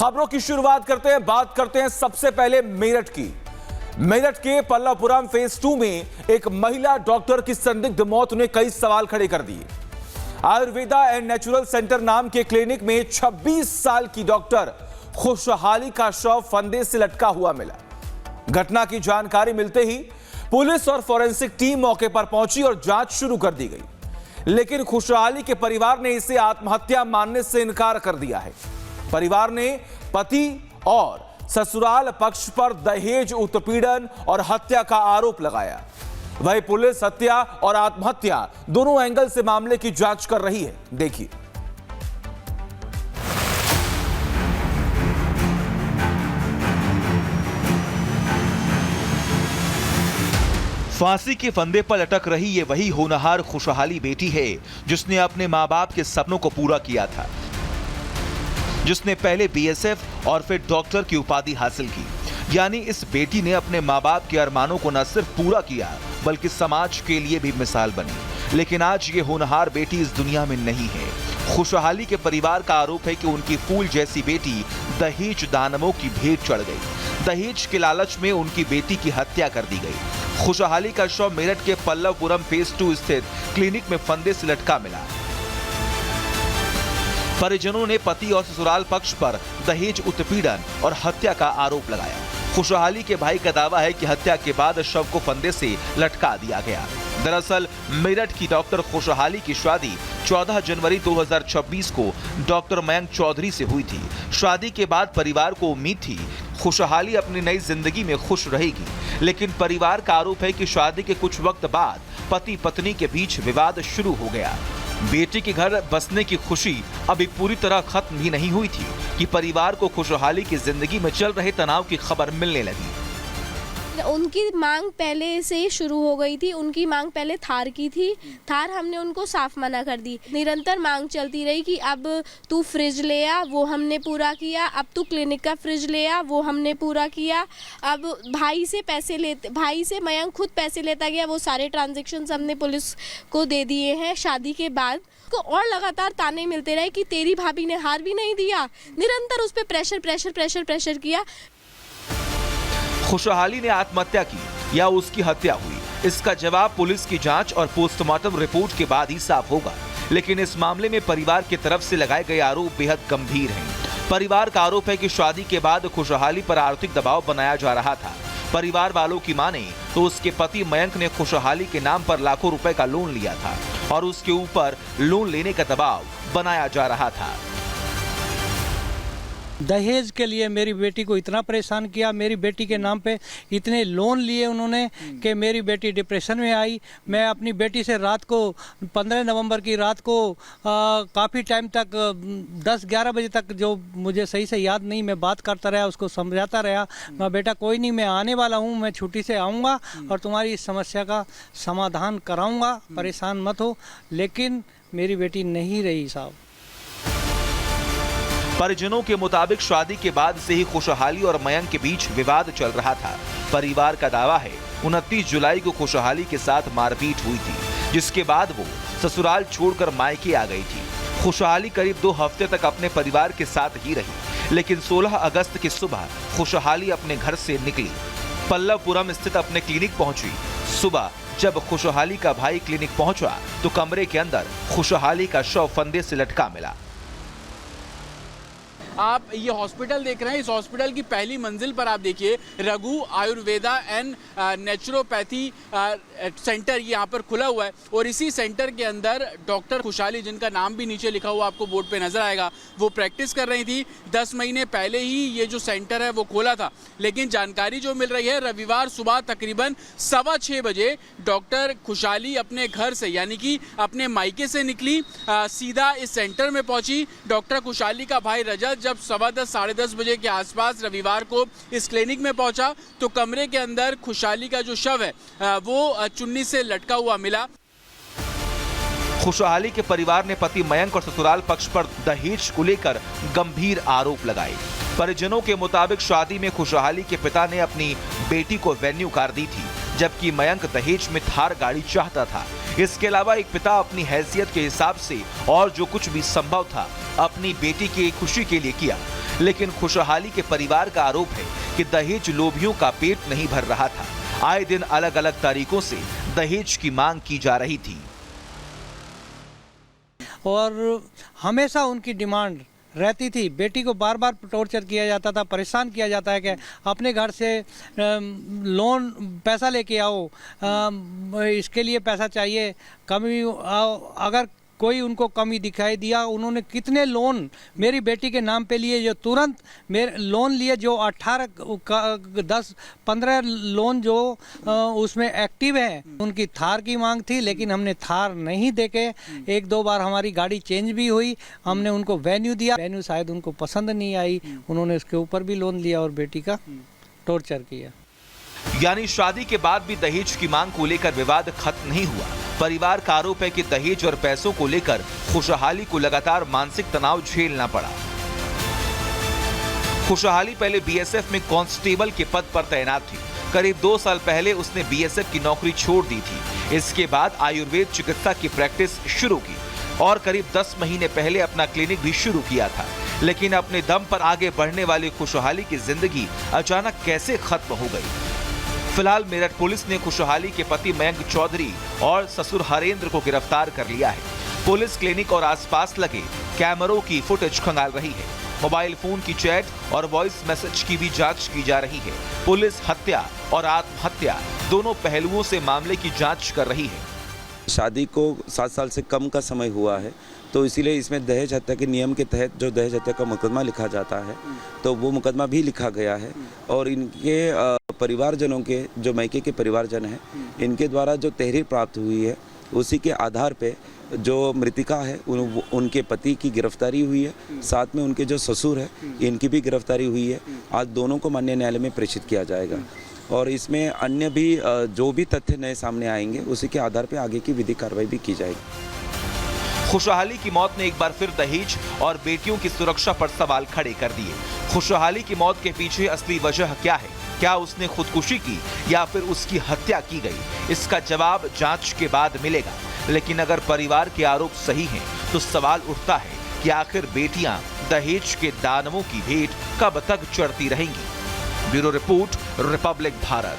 खबरों की शुरुआत बात करते हैं सबसे पहले मेरठ की। मेरठ के पल्लवपुरम फेज 2 में एक महिला डॉक्टर की संदिग्ध मौत ने कई सवाल खड़े कर दिए। आयुर्वेदा एंड नेचुरल सेंटर नाम के क्लिनिक में 26 साल की डॉक्टर खुशहाली का शव फंदे से लटका हुआ मिला। घटना की जानकारी मिलते ही पुलिस और फॉरेंसिक टीम मौके पर पहुंची और जांच शुरू कर दी गई, लेकिन खुशहाली के परिवार ने इसे आत्महत्या मानने से इनकार कर दिया है। परिवार ने पति और ससुराल पक्ष पर दहेज उत्पीड़न और हत्या का आरोप लगाया। वही पुलिस हत्या और आत्महत्या दोनों एंगल से मामले की जांच कर रही है। देखिए। फांसी के फंदे पर लटक रही ये वही होनहार खुशहाली बेटी है जिसने अपने मां बाप के सपनों को पूरा किया था, जिसने पहले बीएसएफ और फिर डॉक्टर की उपाधि हासिल की। यानी इस बेटी ने अपने मां बाप के अरमानों को न सिर्फ पूरा किया बल्कि समाज के लिए भी मिसाल बनी। लेकिन आज ये होनहार बेटी इस दुनिया में नहीं है। खुशहाली के परिवार का आरोप है कि उनकी फूल जैसी बेटी दहेज दानवों की भेंट चढ़ गई। दहेज के लालच में उनकी बेटी की हत्या कर दी गई। खुशहाली का शव मेरठ के पल्लवपुरम फेज 2 स्थित क्लिनिक में फंदे से लटका मिला। परिजनों ने पति और ससुराल पक्ष पर दहेज उत्पीड़न और हत्या का आरोप लगाया। खुशहाली के भाई का दावा है कि हत्या के बाद शव को फंदे से लटका दिया गया। दरअसल मेरठ की डॉक्टर खुशहाली की शादी 14 जनवरी 2026 को डॉक्टर मयंक चौधरी से हुई थी। शादी के बाद परिवार को उम्मीद थी खुशहाली अपनी नई जिंदगी में खुश रहेगी, लेकिन परिवार का आरोप है कि शादी के कुछ वक्त बाद पति पत्नी के बीच विवाद शुरू हो गया। बेटी के घर बसने की खुशी अभी पूरी तरह खत्म भी नहीं हुई थी कि परिवार को खुशहाली की जिंदगी में चल रहे तनाव की खबर मिलने लगी। उनकी मांग पहले से शुरू हो गई थी। उनकी मांग पहले थार की थी। थार हमने उनको साफ मना कर दी। निरंतर मांग चलती रही कि अब तू फ्रिज ले आ, वो हमने पूरा किया। अब तू क्लिनिक का फ्रिज ले आ, वो हमने पूरा किया। अब भाई से मयंक खुद पैसे लेता गया। वो सारे ट्रांजेक्शन्स हमने पुलिस को दे दिए हैं। शादी के बाद को और लगातार ताने मिलते रहे कि तेरी भाभी ने हार भी नहीं दिया। निरंतर उस पर प्रेशर किया। खुशहाली ने आत्महत्या की या उसकी हत्या हुई, इसका जवाब पुलिस की जांच और पोस्टमार्टम रिपोर्ट के बाद ही साफ होगा। लेकिन इस मामले में परिवार की तरफ से लगाए गए आरोप बेहद गंभीर हैं। परिवार का आरोप है कि शादी के बाद खुशहाली पर आर्थिक दबाव बनाया जा रहा था। परिवार वालों की माने तो उसके पति मयंक ने खुशहाली के नाम पर लाखों रुपए का लोन लिया था और उसके ऊपर लोन लेने का दबाव बनाया जा रहा था। दहेज के लिए मेरी बेटी को इतना परेशान किया, मेरी बेटी के नाम पे इतने लोन लिए उन्होंने कि मेरी बेटी डिप्रेशन में आई। मैं अपनी बेटी से रात को 15 नवंबर की रात को काफ़ी टाइम तक 10-11 बजे तक, जो मुझे सही से याद नहीं, मैं बात करता रहा, उसको समझाता रहा। मैं बेटा कोई नहीं, मैं आने वाला हूँ, मैं छुट्टी से आऊँगा और तुम्हारी इस समस्या का समाधान कराऊँगा, परेशान मत हो। लेकिन मेरी बेटी नहीं रही साहब। परिजनों के मुताबिक शादी के बाद से ही खुशहाली और मयंक के बीच विवाद चल रहा था। परिवार का दावा है 29 जुलाई को खुशहाली के साथ मारपीट हुई थी, जिसके बाद वो ससुराल छोड़कर मायके आ गई थी। खुशहाली करीब 2 हफ्ते तक अपने परिवार के साथ ही रही, लेकिन 16 अगस्त की सुबह खुशहाली अपने घर से निकली, पल्लवपुरम स्थित अपने क्लिनिक पहुंची। सुबह जब खुशहाली का भाई क्लिनिक पहुंचा तो कमरे के अंदर खुशहाली का शव फंदे से लटका मिला। आप ये हॉस्पिटल देख रहे हैं। इस हॉस्पिटल की पहली मंजिल पर आप देखिए Raghu Ayurveda and naturopathy centre यहाँ पर खुला हुआ है और इसी सेंटर के अंदर डॉक्टर खुशहाली, जिनका नाम भी नीचे लिखा हुआ आपको बोर्ड पे नजर आएगा, वो प्रैक्टिस कर रही थी। 10 महीने पहले ही ये जो सेंटर है वो खोला था, लेकिन जानकारी जो मिल रही है रविवार सुबह तकरीबन 6:15 बजे डॉक्टर खुशहाली अपने घर से यानी कि अपने मायके से निकली, सीधा इस सेंटर में पहुंची। डॉक्टर खुशहाली का भाई रजत जब 10:15 साढ़े 10 बजे के आसपास रविवार को इस क्लिनिक में पहुंचा तो कमरे के अंदर खुशहाली का जो शव है वो चुन्नी से लटका हुआ मिला। खुशहाली के परिवार ने पति मयंक और ससुराल पक्ष पर दहेज को लेकर गंभीर आरोप लगाए। परिजनों के मुताबिक शादी में खुशहाली के पिता ने अपनी बेटी को वेन्यू कार दी थी, जबकि मयंक दहेज में थार गाड़ी चाहता था। इसके अलावा एक पिता अपनी हैसियत के हिसाब से और जो कुछ भी संभव था अपनी बेटी की खुशी के लिए किया, लेकिन खुशहाली के परिवार का आरोप है कि दहेज लोभियों का पेट नहीं भर रहा था। आए दिन अलग अलग तरीकों से दहेज की मांग की जा रही थी और हमेशा उनकी डिमांड रहती थी। बेटी को बार बार टॉर्चर किया जाता था, परेशान किया जाता है कि अपने घर से लोन पैसा लेके आओ, इसके लिए पैसा चाहिए, कमी अगर कोई उनको कमी दिखाई दिया, उन्होंने कितने लोन मेरी बेटी के नाम पे लिए, जो तुरंत मेरे लोन लिए, जो 10-15 लोन जो उसमें एक्टिव है। उनकी थार की मांग थी, लेकिन हमने थार नहीं देके 1-2 बार हमारी गाड़ी चेंज भी हुई, हमने उनको वेन्यू दिया, वेन्यू शायद उनको पसंद नहीं आई, उन्होंने उसके ऊपर भी लोन लिया और बेटी का टॉर्चर किया। यानी शादी के बाद भी दहेज की मांग को लेकर विवाद खत्म नहीं हुआ। परिवार का आरोप है कि दहेज और पैसों को लेकर खुशहाली को लगातार मानसिक तनाव झेलना पड़ा। खुशहाली पहले बीएसएफ में कांस्टेबल के पद पर तैनात थी। करीब 2 साल पहले उसने बीएसएफ की नौकरी छोड़ दी थी। इसके बाद आयुर्वेद चिकित्सा की प्रैक्टिस शुरू की और करीब 10 महीने पहले अपना क्लिनिक भी शुरू किया था। लेकिन अपने दम पर आगे बढ़ने वाली खुशहाली की जिंदगी अचानक कैसे खत्म हो गई? फिलहाल मेरठ पुलिस ने खुशहाली के पति मयंक चौधरी और ससुर हरेंद्र को गिरफ्तार कर लिया है। पुलिस क्लिनिक और आसपास लगे कैमरों की फुटेज खंगाल रही है। मोबाइल फोन की चैट और वॉइस मैसेज की भी जांच की जा रही है। पुलिस हत्या और आत्महत्या दोनों पहलुओं से मामले की जांच कर रही है। शादी को 7 साल से कम का समय हुआ है, तो इसीलिए इसमें दहेज हत्या के नियम के तहत जो दहेज हत्या का मुकदमा लिखा जाता है, तो वो मुकदमा भी लिखा गया है। और इनके परिवारजनों के, जो मायके के परिवारजन हैं, इनके द्वारा जो तहरीर प्राप्त हुई है, उसी के आधार पे जो मृतिका है उनके पति की गिरफ्तारी हुई है, साथ में उनके जो ससुर है इनकी भी गिरफ्तारी हुई है। आज दोनों को माननीय न्यायालय में प्रेषित किया जाएगा और इसमें अन्य भी जो भी तथ्य नए सामने आएंगे उसी के आधार पर आगे की विधिक कार्रवाई भी की जाएगी। खुशहाली की मौत ने एक बार फिर दहेज और बेटियों की सुरक्षा पर सवाल खड़े कर दिए। खुशहाली की मौत के पीछे असली वजह क्या है? क्या उसने खुदकुशी की या फिर उसकी हत्या की गई? इसका जवाब जांच के बाद मिलेगा। लेकिन अगर परिवार के आरोप सही हैं, तो सवाल उठता है कि आखिर बेटियां दहेज के दानवों की भेंट कब तक चढ़ती रहेंगी? Bureau report, Republic Bharat.